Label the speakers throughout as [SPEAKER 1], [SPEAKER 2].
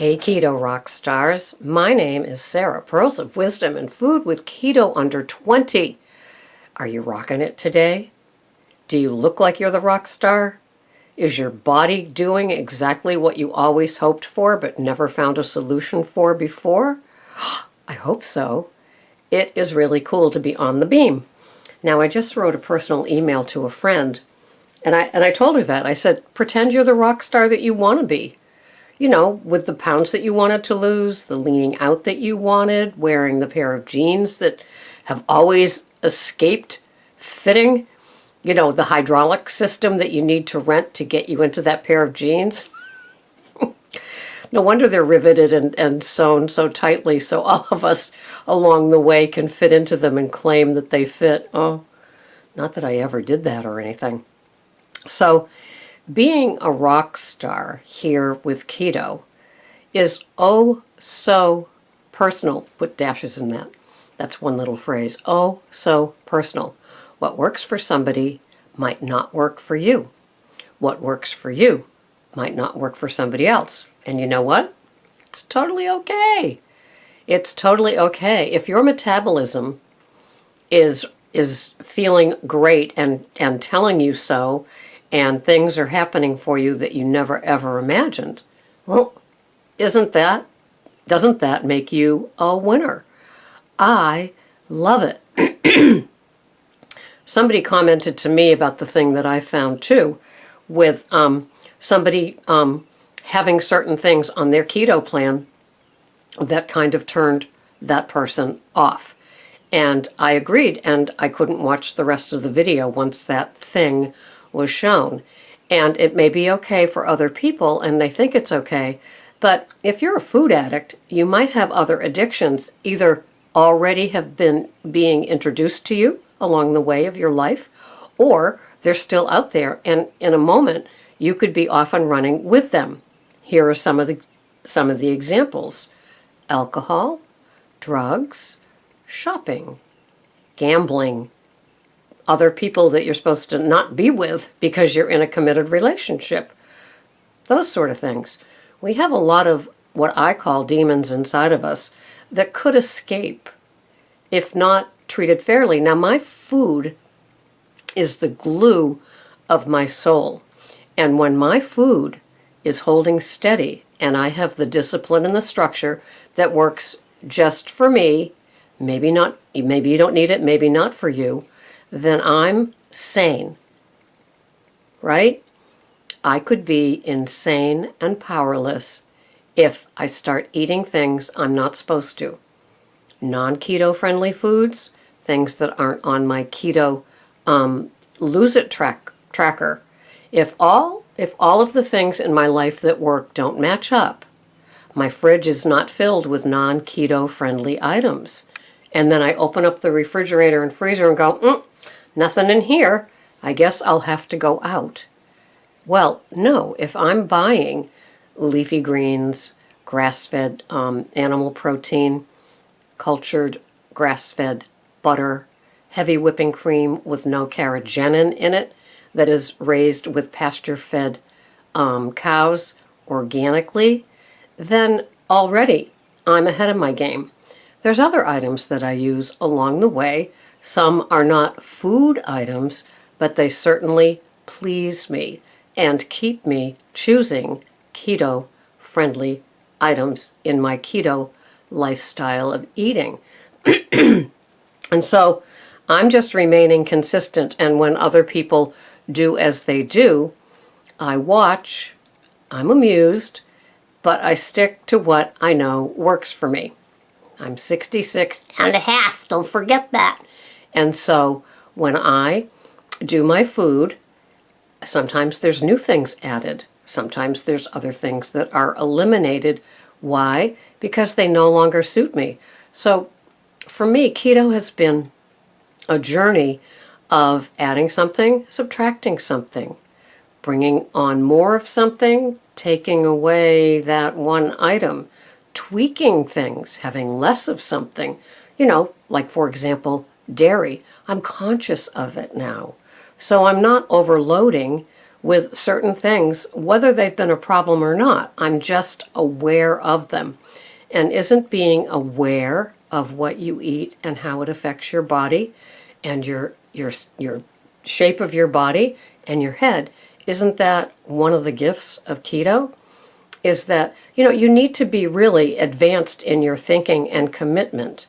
[SPEAKER 1] Hey Keto Rockstars, my name is Sarah, Pearls of Wisdom and Food with Keto Under 20. Are you rocking it today? Do you look like you're the rock star? Is your body doing exactly what you always hoped for but never found a solution for before? I hope so. It is really cool to be on the beam. Now, I just wrote a personal email to a friend, and I told her that. I said, pretend you're the rock star that you want to be. You know, with the pounds that you wanted to lose, the leaning out that you wanted, wearing the pair of jeans that have always escaped fitting, you know, the hydraulic system that you need to rent to get you into that pair of jeans. No wonder they're riveted and sewn so tightly so all of us along the way can fit into them and claim that they fit. Oh, not that I ever did that or anything. So, being a rock star here with keto is oh so personal. Put dashes in that. That's one little phrase. Oh so personal. What works for somebody might not work for you. What works for you might not work for somebody else. And you know what? It's totally okay. It's totally okay. If your metabolism is feeling great and telling you so, and things are happening for you that you never ever imagined, well, doesn't that make you a winner? I love it. Somebody commented to me about the thing that I found too, with somebody having certain things on their keto plan that kind of turned that person off. And I agreed, and I couldn't watch the rest of the video once that thing was shown. And it may be okay for other people, and they think it's okay, but if you're a food addict, you might have other addictions either already have been being introduced to you along the way of your life, or they're still out there, and in a moment, you could be off and running with them. Here are some of the examples: alcohol, drugs, shopping, gambling, other people that you're supposed to not be with because you're in a committed relationship, those sort of things. We have a lot of what I call demons inside of us that could escape if not treated fairly. Now, my food is the glue of my soul. And when my food is holding steady and I have the discipline and the structure that works just for me, maybe you don't need it, maybe not for you, then I'm sane, right? I could be insane and powerless if I start eating things I'm not supposed to. Non-keto friendly foods, things that aren't on my keto lose it tracker. If all of the things in my life that work don't match up, my fridge is not filled with non-keto friendly items. And then I open up the refrigerator and freezer and go, nothing in here. I guess I'll have to go out. Well, no, if I'm buying leafy greens, grass-fed animal protein, cultured grass-fed butter, heavy whipping cream with no carrageenan in it, that is raised with pasture-fed cows organically, then already I'm ahead of my game. There's other items that I use along the way. Some are not food items, but they certainly please me and keep me choosing keto-friendly items in my keto lifestyle of eating. And so I'm just remaining consistent, and when other people do as they do, I watch, I'm amused, but I stick to what I know works for me. I'm 66 and a half, don't forget that. And so when I do my food, sometimes there's new things added. Sometimes there's other things that are eliminated. Why? Because they no longer suit me. So for me, keto has been a journey of adding something, subtracting something, bringing on more of something, taking away that one item, tweaking things, having less of something. You know, like for example, dairy. I'm conscious of it now. So I'm not overloading with certain things, whether they've been a problem or not. I'm just aware of them. And isn't being aware of what you eat and how it affects your body and your shape of your body and your head, isn't that one of the gifts of keto? Is that, you need to be really advanced in your thinking and commitment,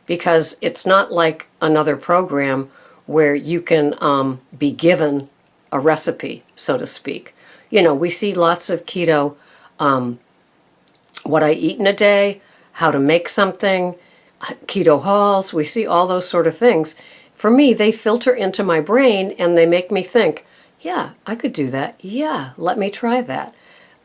[SPEAKER 1] because it's not like another program where you can be given a recipe, so to speak. We see lots of keto, what I eat in a day, how to make something, keto hauls. We see all those sort of things. For me, they filter into my brain and they make me think, yeah, I could do that. Yeah, let me try that.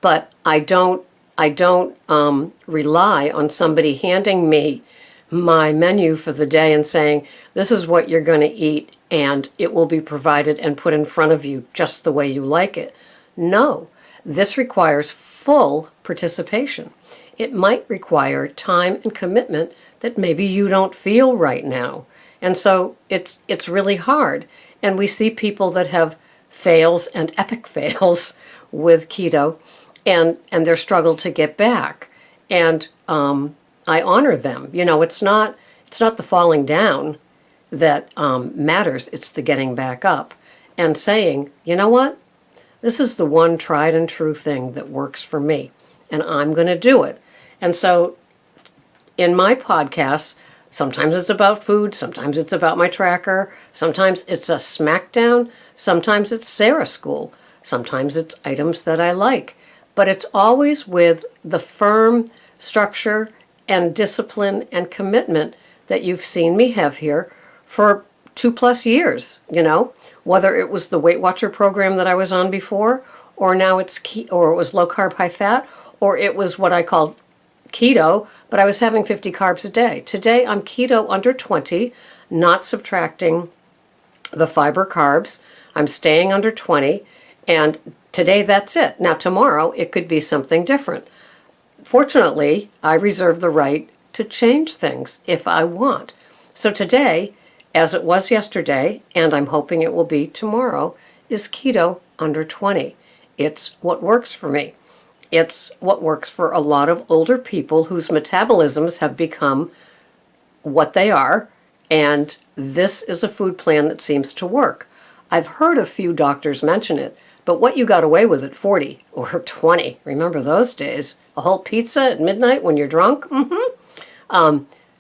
[SPEAKER 1] But I don't rely on somebody handing me my menu for the day and saying, this is what you're going to eat and it will be provided and put in front of you just the way you like it. No, this requires full participation. It might require time and commitment that maybe you don't feel right now. And so it's really hard. And we see people that have fails and epic fails with keto and their struggle to get back. And I honor them. It's not the falling down that matters. It's the getting back up and saying, you know what? This is the one tried and true thing that works for me, and I'm going to do it. And so in my podcasts, sometimes it's about food, sometimes it's about my tracker, sometimes it's a smackdown, sometimes it's Sarah School, sometimes it's items that I like. But it's always with the firm structure and discipline and commitment that you've seen me have here for 2+ years, whether it was the Weight Watcher program that I was on before, or now or it was low carb, high fat, or it was what I called keto, but I was having 50 carbs a day. Today I'm keto under 20, not subtracting the fiber carbs. I'm staying under 20, and today that's it. Now tomorrow it could be something different. Fortunately, I reserve the right to change things if I want. So today, as it was yesterday, and I'm hoping it will be tomorrow, is keto under 20. It's what works for me. It's what works for a lot of older people whose metabolisms have become what they are, and this is a food plan that seems to work. I've heard a few doctors mention it, but what you got away with at 40 or 20, remember those days, a whole pizza at midnight when you're drunk,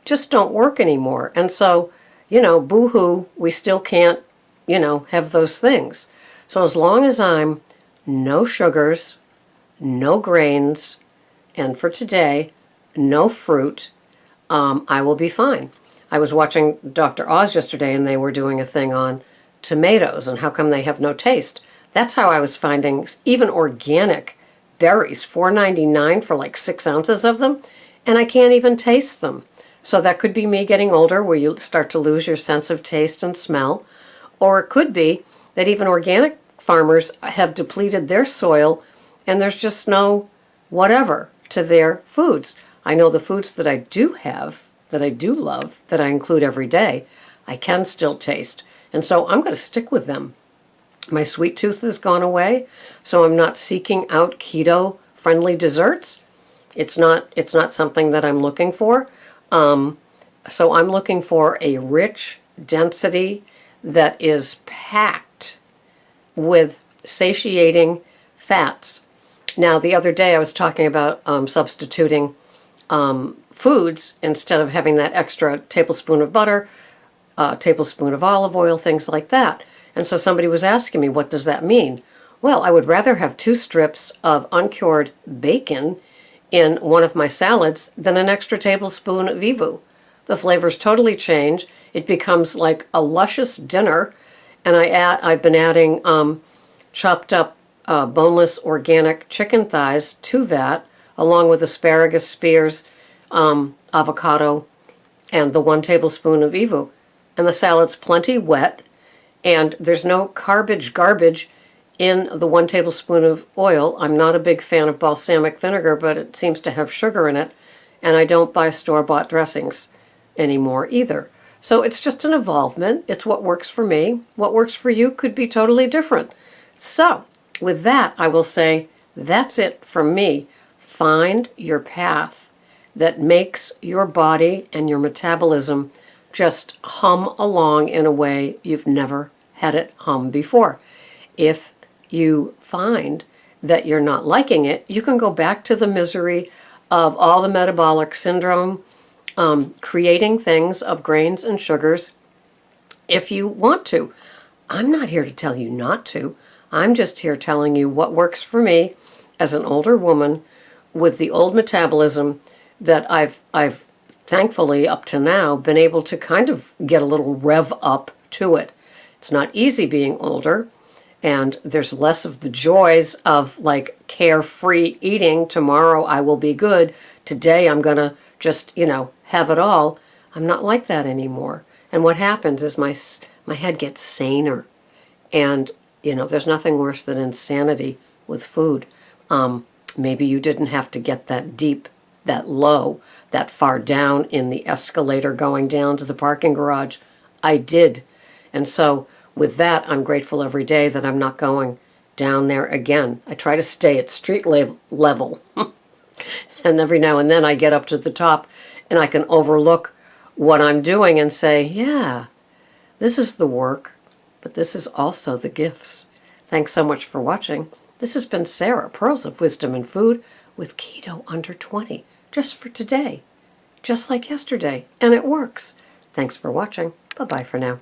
[SPEAKER 1] just don't work anymore. And so, boo-hoo, we still can't, have those things. So as long as I'm no sugars, no grains, and for today, no fruit, I will be fine. I was watching Dr. Oz yesterday, and they were doing a thing on tomatoes and how come they have no taste. That's how I was finding even organic berries, $4.99 for like 6 ounces of them, and I can't even taste them. So that could be me getting older, where you start to lose your sense of taste and smell, or it could be that even organic farmers have depleted their soil and there's just no whatever to their foods. I know the foods that I do have, that I do love, that I include every day, I can still taste. And so I'm going to stick with them. My sweet tooth has gone away, so I'm not seeking out keto-friendly desserts. It's not something that I'm looking for. So I'm looking for a rich density that is packed with satiating fats. Now, the other day I was talking about substituting foods instead of having that extra tablespoon of butter, tablespoon of olive oil, things like that. And so somebody was asking me, what does that mean? Well, I would rather have 2 strips of uncured bacon in one of my salads than an extra tablespoon of Evu. The flavors totally change. It becomes like a luscious dinner. And I've been adding chopped up boneless organic chicken thighs to that, along with asparagus spears, avocado, and the 1 tablespoon of Evu. And the salad's plenty wet, and there's no garbage in the 1 tablespoon of oil. I'm not a big fan of balsamic vinegar, but it seems to have sugar in it, and I don't buy store-bought dressings anymore either. So it's just an evolvement. It's what works for me. What works for you could be totally different. So with that, I will say that's it from me. Find your path that makes your body and your metabolism just hum along in a way you've never had it hum before. If you find that you're not liking it, you can go back to the misery of all the metabolic syndrome, creating things of grains and sugars if you want to. I'm not here to tell you not to. I'm just here telling you what works for me as an older woman with the old metabolism that I've thankfully up to now been able to kind of get a little rev up to it. It's not easy being older, and there's less of the joys of like carefree eating. Tomorrow I will be good. Today I'm going to just, have it all. I'm not like that anymore. And what happens is my head gets saner. And, there's nothing worse than insanity with food. Maybe you didn't have to get that deep, that low, that far down in the escalator going down to the parking garage. I did. And so with that, I'm grateful every day that I'm not going down there again. I try to stay at street level. And every now and then I get up to the top and I can overlook what I'm doing and say, yeah, this is the work, but this is also the gifts. Thanks so much for watching. This has been Sarah, Pearls of Wisdom and Food with Keto Under 20, just for today, just like yesterday, and it works. Thanks for watching. Bye-bye for now.